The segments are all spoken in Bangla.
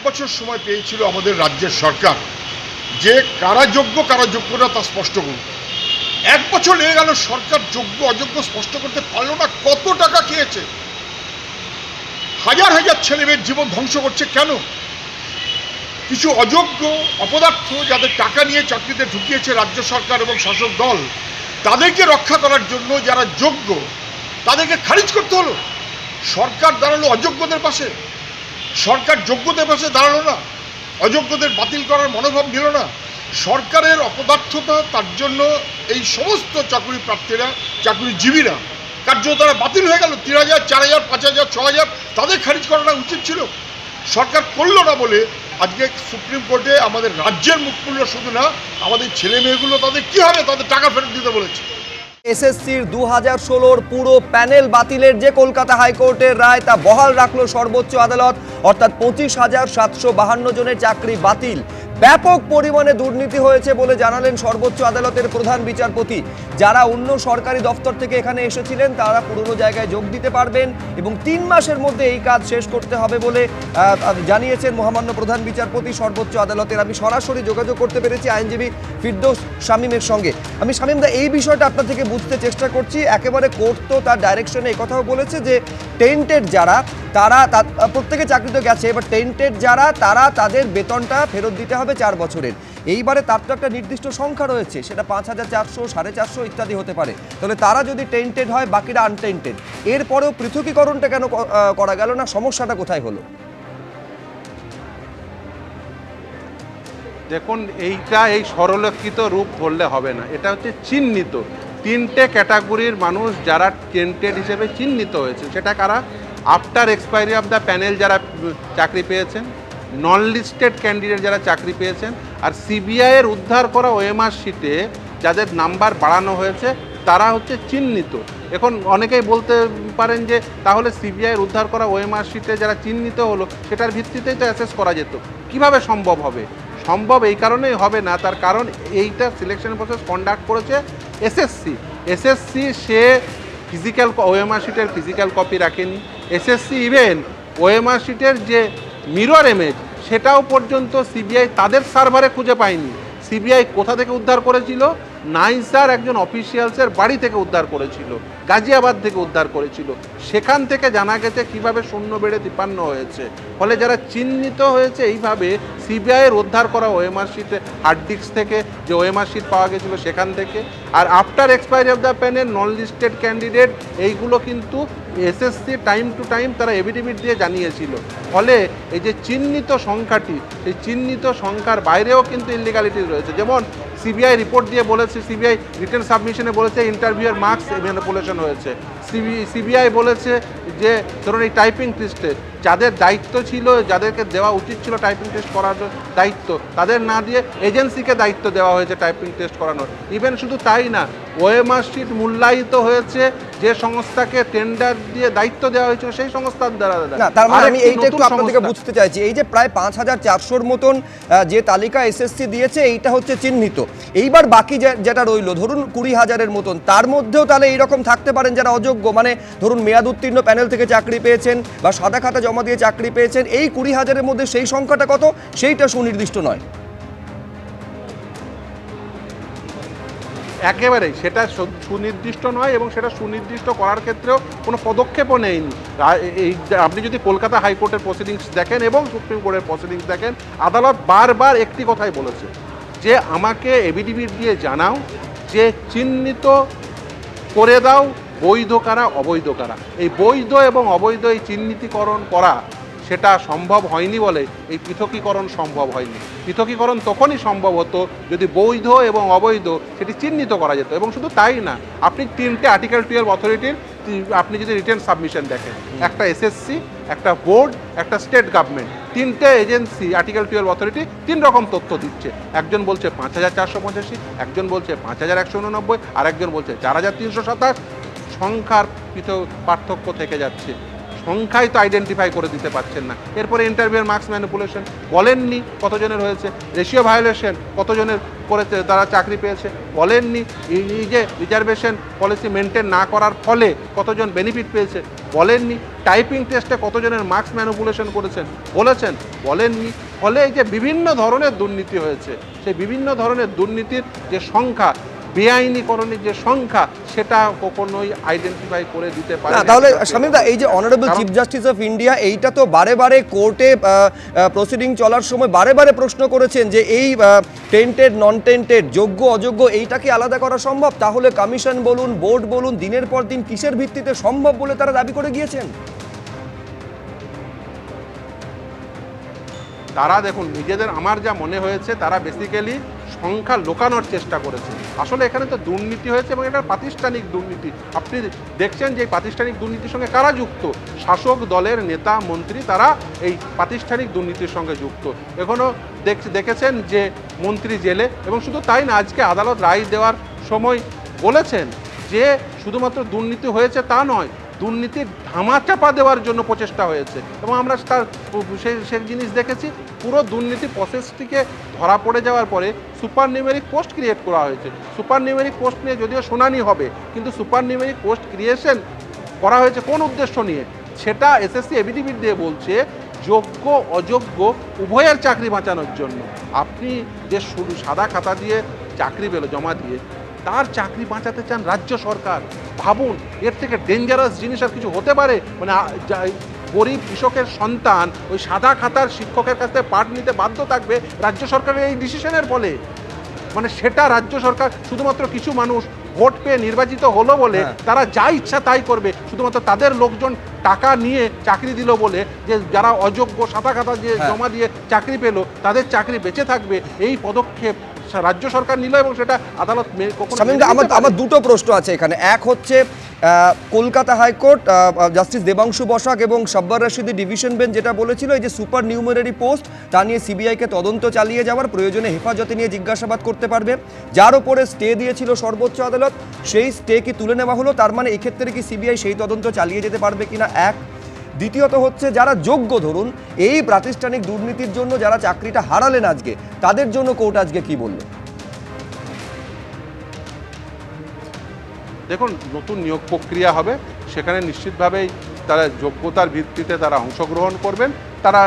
বছর সময় পেয়েছিল আমাদের রাজ্যের সরকার যে কারা যোগ্য কারা যোগ্য না তা স্পষ্ট করুন। 1 বছর লেগে গেল, সরকার যোগ্য অযোগ্য স্পষ্ট করতে পারলো না। কত টাকা খেয়েছে, হাজার হাজার ছেলেমেয়ের জীবন ধ্বংস করছে। কেন? কিছু অযোগ্য অপদার্থ যাদের টাকা নিয়ে চাকরিতে ঢুকিয়েছে রাজ্য সরকার এবং শাসক দল, তাদেরকে রক্ষা করার জন্য যারা যোগ্য তাদেরকে খারিজ করতে হলো। সরকার দাঁড়ালো অযোগ্যদের পাশে, সরকার যোগ্যদের পাশে দাঁড়ালো না, অযোগ্যদের বাতিল করার মনোভাব নিল না। সরকারের অপদার্থতা, তার জন্য এই সমস্ত চাকরি প্রার্থীরা, চাকরিজীবীরা কার্য তারা বাতিল হয়ে গেল। 3,000, 4,000, 5,000, 6,000 তাদের খারিজ করাটা উচিত ছিল। সরকার করলো না বলে আজকে সুপ্রিম কোর্টে আমাদের রাজ্যের মুখ খুলল। শুধু না, আমাদের ছেলে মেয়েগুলো তাদের কী হবে, তাদের টাকা ফেরত দিতে বলেছে। এসএসসির 2016 পুরো প্যানেল বাতিলের যে কলকাতা হাইকোর্টের রায়, তা বহাল রাখলো সর্বোচ্চ আদালত। অর্থাৎ 25,752 জনের চাকরি বাতিল। ব্যাপক পরিমাণে দুর্নীতি হয়েছে বলে জানালেন সর্বোচ্চ আদালতের প্রধান বিচারপতি। যারা অন্য সরকারি দপ্তর থেকে এখানে এসেছিলেন তারা পুরনো জায়গায় যোগ দিতে পারবেন এবং 3 মাসের মধ্যে এই কাজ শেষ করতে হবে বলে জানিয়েছেন মহামান্য প্রধান বিচারপতি সর্বোচ্চ আদালতের। আমি সরাসরি যোগাযোগ করতে পেরেছি আইনজীবী ফিরদৌস শামীমের সঙ্গে। আমি শামীমদা, এই বিষয়টা আপনার থেকে বুঝতে চেষ্টা করছি। একেবারে কোর্ট তো তার ডাইরেকশনে এই কথাও বলেছে যে টেন্টেড যারা, তারা প্রত্যেকে চাকরি তো গেছে, এবার টেন্টেড যারা তারা তাদের বেতনটা ফেরত দিতে হবে 4 বছরের। এইবারে তার তো একটা নির্দিষ্ট সংখ্যা রয়েছে, সেটা 5,400, 450 ইত্যাদি হতে পারে। তাহলে তারা যদি টেন্টেড হয়, বাকিরা আনটেন্টেড। এরপরেও পৃথকীকরণটা কেন করা গেল না? সমস্যাটা কোথায় হলো? দেখুন, এই সরলীকৃত রূপ ধরলে হবে না। এটা হচ্ছে চিহ্নিত 3টে ক্যাটাগরির মানুষ যারা টেন্টেড হিসেবে চিহ্নিত হয়েছে। সেটা কারা? After expiry of the panel যারা চাকরি পেয়েছেন, নন লিস্টেড ক্যান্ডিডেট যারা চাকরি পেয়েছেন, আর সিবিআইয়ের উদ্ধার করা ওএমআর শিটে যাদের নাম্বার বাড়ানো হয়েছে তারা হচ্ছে চিহ্নিত। এখন অনেকেই বলতে পারেন যে তাহলে সিবিআইয়ের উদ্ধার করা ওএমআর শিটে যারা চিহ্নিত হলো সেটার ভিত্তিতেই তো অ্যাসেস করা যেত। কিভাবে সম্ভব হবে? সম্ভব এই কারণেই হবে না, তার কারণ এইটা সিলেকশন প্রসেস কন্ডাক্ট করেছে এসএসসি। সে ফিজিক্যাল ওএমআর শিটের ফিজিক্যাল কপি রাখেনি। এসএসসি ইভেন ওএমআর শিটের যে মিরর ইমেজ সেটাও পর্যন্ত সিবিআই তাদের সার্ভারে খুঁজে পায়নি। সিবিআই কোথা থেকে উদ্ধার করেছিল? নাইসার একজন অফিসিয়ালসের বাড়ি থেকে উদ্ধার করেছিল, গাজিয়াবাদ থেকে উদ্ধার করেছিল। সেখান থেকে জানা গেছে কীভাবে 0 বেড়ে 53 হয়েছে। ফলে যারা চিহ্নিত হয়েছে এইভাবে সিবিআইয়ের উদ্ধার করা ওএমআর শিটে হার্ড ডিস্ক থেকে যে ওএমআর শিট পাওয়া গেছিলো সেখান থেকে, আর after expiry of the panel non listed candidate, এইগুলো কিন্তু এসএসসি টাইম টু টাইম তারা এফিডেভিট দিয়ে জানিয়েছিল। ফলে এই যে চিহ্নিত সংখ্যাটি, সেই চিহ্নিত সংখ্যার বাইরেও কিন্তু ইলিগালিটি রয়েছে। যেমন সিবিআই রিপোর্ট দিয়ে বলেছে, সিবিআই রিটেন সাবমিশনে বলেছে ইন্টারভিউয়ের মার্কস ম্যানিপুলেশন হয়েছে। সিবিআই বলেছে যে ধরুন এই টাইপিং টেস্টে যাদের দায়িত্ব ছিল, যাদেরকে দেওয়া উচিত ছিল টাইপিং টেস্ট করার দায়িত্ব, তাদের না দিয়ে এজেন্সিকে দায়িত্ব দেওয়া হয়েছে টাইপিং টেস্ট করানোর। ইভেন শুধু তাই না, ওএমআর শিট মূল্যায়িত হয়েছে যে সংস্থাকে টেন্ডার দিয়ে দায়িত্ব দেওয়া হয়েছিল সেই সংস্থার দ্বারা। তার মানে আমি এইটা একটু আপনার থেকে বুঝতে চাইছি, এই যে প্রায় 5,400-র মতন যে তালিকা এসএসসি দিয়েছে, এইটা হচ্ছে চিহ্নিত। এইবার বাকি যেটা রইল, ধরুন 20,000-এর মতন, তার মধ্যেও তাহলে এইরকম থাকতে পারেন যারা অযোগ্য, মানে ধরুন মেয়াদ উত্তীর্ণ প্যানেল থেকে চাকরি পেয়েছেন বা সাদা খাতা জমা দিয়ে চাকরি পেয়েছেন। এই 20,000-এর মধ্যে সেই সংখ্যাটা কত সেইটা সুনির্দিষ্ট নয়। একেবারেই সেটা সুনির্দিষ্ট নয়, এবং সেটা সুনির্দিষ্ট করার ক্ষেত্রেও কোনো পদক্ষেপও নেয়নি। এই আপনি যদি কলকাতা হাইকোর্টের প্রসিডিংস দেখেন এবং সুপ্রিম কোর্টের প্রসিডিংস দেখেন, আদালত বারবার একটি কথাই বলেছে যে আমাকে এফিডেভিট দিয়ে জানাও যে চিহ্নিত করে দাও বৈধ কারা অবৈধ কারা। এই বৈধ এবং অবৈধ এই চিহ্নিতকরণ করা সেটা সম্ভব হয়নি বলে এই পৃথকীকরণ সম্ভব হয়নি। পৃথকীকরণ তখনই সম্ভব হতো যদি বৈধ এবং অবৈধ সেটি চিহ্নিত করা যেত। এবং শুধু তাই না, আপনি 3টে আর্টিকেল 12 অথরিটির আপনি যদি রিটেন সাবমিশন দেখেন, একটা এসএসসি, একটা বোর্ড, একটা স্টেট গভর্নমেন্ট, 3টে এজেন্সি আর্টিকেল 12 অথরিটি 3 রকম তথ্য দিচ্ছে। একজন বলছে 5,485, একজন বলছে 5,189, আর একজন বলছে 4,327। সংখ্যার পার্থক্য থেকে যাচ্ছে। সংখ্যাই তো আইডেন্টিফাই করে দিতে পারছেন না। এরপরে ইন্টারভিউর মার্কস ম্যানিপুলেশন বলেননি কতজনের হয়েছে, রেশিও ভায়োলেশন কতজনের করেছে তারা চাকরি পেয়েছে বলেননি, এই যে রিজার্ভেশন পলিসি মেনটেন না করার ফলে কতজন বেনিফিট পেয়েছে বলেননি, টাইপিং টেস্টে কতজনের মার্কস ম্যানিপুলেশন করেছেন বলেননি। ফলে এই যে বিভিন্ন ধরনের দুর্নীতি হয়েছে, সেই বিভিন্ন ধরনের দুর্নীতির যে সংখ্যা, বেআইনিকরণের যে সংখ্যা, সেটা কখনোই আইডেন্টিফাই করে দিতে পারে না। না। তাহলে শামীমদা, এই যে honourable chief justice of India, এইটা তো বারে বারে কোর্টে প্রসিডিং চলার সময় বারে বারে প্রশ্ন করেছেন যে এই টেন্টেড নন টেন্টেড, যোগ্য অযোগ্য, এইটা কি আলাদা করা সম্ভব? তাহলে কমিশন বলুন, বোর্ড বলুন, দিনের পর দিন কিসের ভিত্তিতে সম্ভব বলে তারা দাবি করে গিয়েছেন? তারা দেখুন, নিজেদের, আমার যা মনে হয়েছে, তারা বেসিক্যালি সংখ্যা লোকানোর চেষ্টা করেছে। আসলে এখানে তো দুর্নীতি হয়েছে এবং এটা প্রাতিষ্ঠানিক দুর্নীতি। আপনি দেখছেন যে এই প্রাতিষ্ঠানিক দুর্নীতির সঙ্গে কারা যুক্ত? শাসক দলের নেতা মন্ত্রী, তারা এই প্রাতিষ্ঠানিক দুর্নীতির সঙ্গে যুক্ত। এখনও দেখেছেন যে মন্ত্রী জেলে, এবং শুধু তাই না, আজকে আদালত রায় দেওয়ার সময় বলেছেন যে শুধুমাত্র দুর্নীতি হয়েছে তা নয়, দুর্নীতির ধামাচাপা দেওয়ার জন্য প্রচেষ্টা হয়েছে। এবং আমরা তার সেই জিনিস দেখেছি, পুরো দুর্নীতি প্রসেসটিকে ধরা পড়ে যাওয়ার পরে সুপার নিউমেরিক পোস্ট ক্রিয়েট করা হয়েছে। সুপার নিউমেরিক পোস্ট নিয়ে যদিও শুনানি হবে, কিন্তু সুপার নিউমেরিক পোস্ট ক্রিয়েশন করা হয়েছে কোন উদ্দেশ্য নিয়ে? সেটা এসএসসি এফিডেভিট দিয়ে বলছে যোগ্য অযোগ্য উভয়ের চাকরি বাঁচানোর জন্য। আপনি যে শুধু সাদা খাতা দিয়ে চাকরি পেল জমা দিয়ে, তার চাকরি বাঁচাতে চান রাজ্য সরকার। ভাবুন, এর থেকে ডেঞ্জারাস জিনিস আর কিছু হতে পারে? মানে গরিব কৃষকের সন্তান ওই সাদা খাতার শিক্ষকের কাছ থেকে পাঠ নিতে বাধ্য থাকবে রাজ্য সরকারের এই ডিসিশনের ফলে। মানে সেটা রাজ্য সরকার, শুধুমাত্র কিছু মানুষ ভোট পেয়ে নির্বাচিত হলো বলে তারা যা ইচ্ছা তাই করবে, শুধুমাত্র তাদের লোকজন টাকা নিয়ে চাকরি দিল বলে, যে যারা অযোগ্য সাদা খাতা যে জমা দিয়ে চাকরি পেল তাদের চাকরি বেঁচে থাকবে, এই পদক্ষেপ রাজ্য সরকার নিল এবং সেটা আদালত আমার দুটো প্রশ্ন আছে এখানে। এক হচ্ছে, কলকাতা হাইকোর্ট জাস্টিস দেবাংশু বসাক এবং সাব্বার রশিদি ডিভিশন বেঞ্চ যেটা বলেছিল, এই যে সুপার নিউমেরারি পোস্ট, তা নিয়ে সিবিআইকে তদন্ত চালিয়ে যাওয়ার, প্রয়োজনে হেফাজতে নিয়ে জিজ্ঞাসাবাদ করতে পারবে। যার ওপরে স্টে দিয়েছিল সর্বোচ্চ আদালত, সেই স্টে কি তুলে নেওয়া হলো? তার মানে এক্ষেত্রে কি সিবিআই সেই তদন্ত চালিয়ে যেতে পারবে কিনা? এক। দ্বিতীয়ত হচ্ছে, যারা যোগ্য, ধরুন এই প্রাতিষ্ঠানিক দুর্নীতির জন্য যারা চাকরিটা হারালেন আজকে, তাদের জন্য কোর্ট আজকে কি বলল? দেখুন, নতুন নিয়োগ প্রক্রিয়া হবে, সেখানে নিশ্চিতভাবেই তারা যোগ্যতার ভিত্তিতে তারা অংশগ্রহণ করবেন। তারা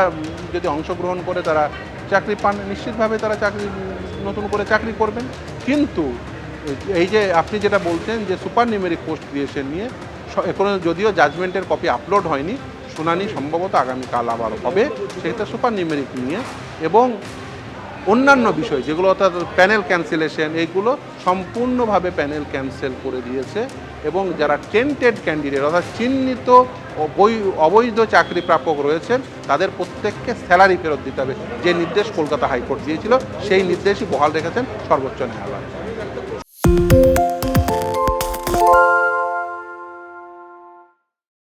যদি অংশগ্রহণ করে তারা চাকরি পান, নিশ্চিতভাবে তারা নতুন করে চাকরি করবেন। কিন্তু এই যে আপনি যেটা বলছেন যে সুপার নিউমেরিক পোস্ট ক্রিয়েশন নিয়ে, এখনো যদিও জাজমেন্টের কপি আপলোড হয়নি, শুনানি সম্ভবত আগামীকাল আবার হবে সেটা সুপার নিউমেরিক নিয়ে, এবং অন্যান্য বিষয় যেগুলো অর্থাৎ প্যানেল ক্যান্সেলেশন, এইগুলো সম্পূর্ণভাবে প্যানেল ক্যান্সেল করে দিয়েছে। এবং যারা টেন্টেড ক্যান্ডিডেট অর্থাৎ চিহ্নিত অবৈধ চাকরি প্রাপক রয়েছেন, তাদের প্রত্যেককে স্যালারি ফেরত দিতে হবে। যে নির্দেশ কলকাতা হাইকোর্ট দিয়েছিল, সেই নির্দেশই বহাল রেখেছেন সর্বোচ্চ ন্যায়ালয়।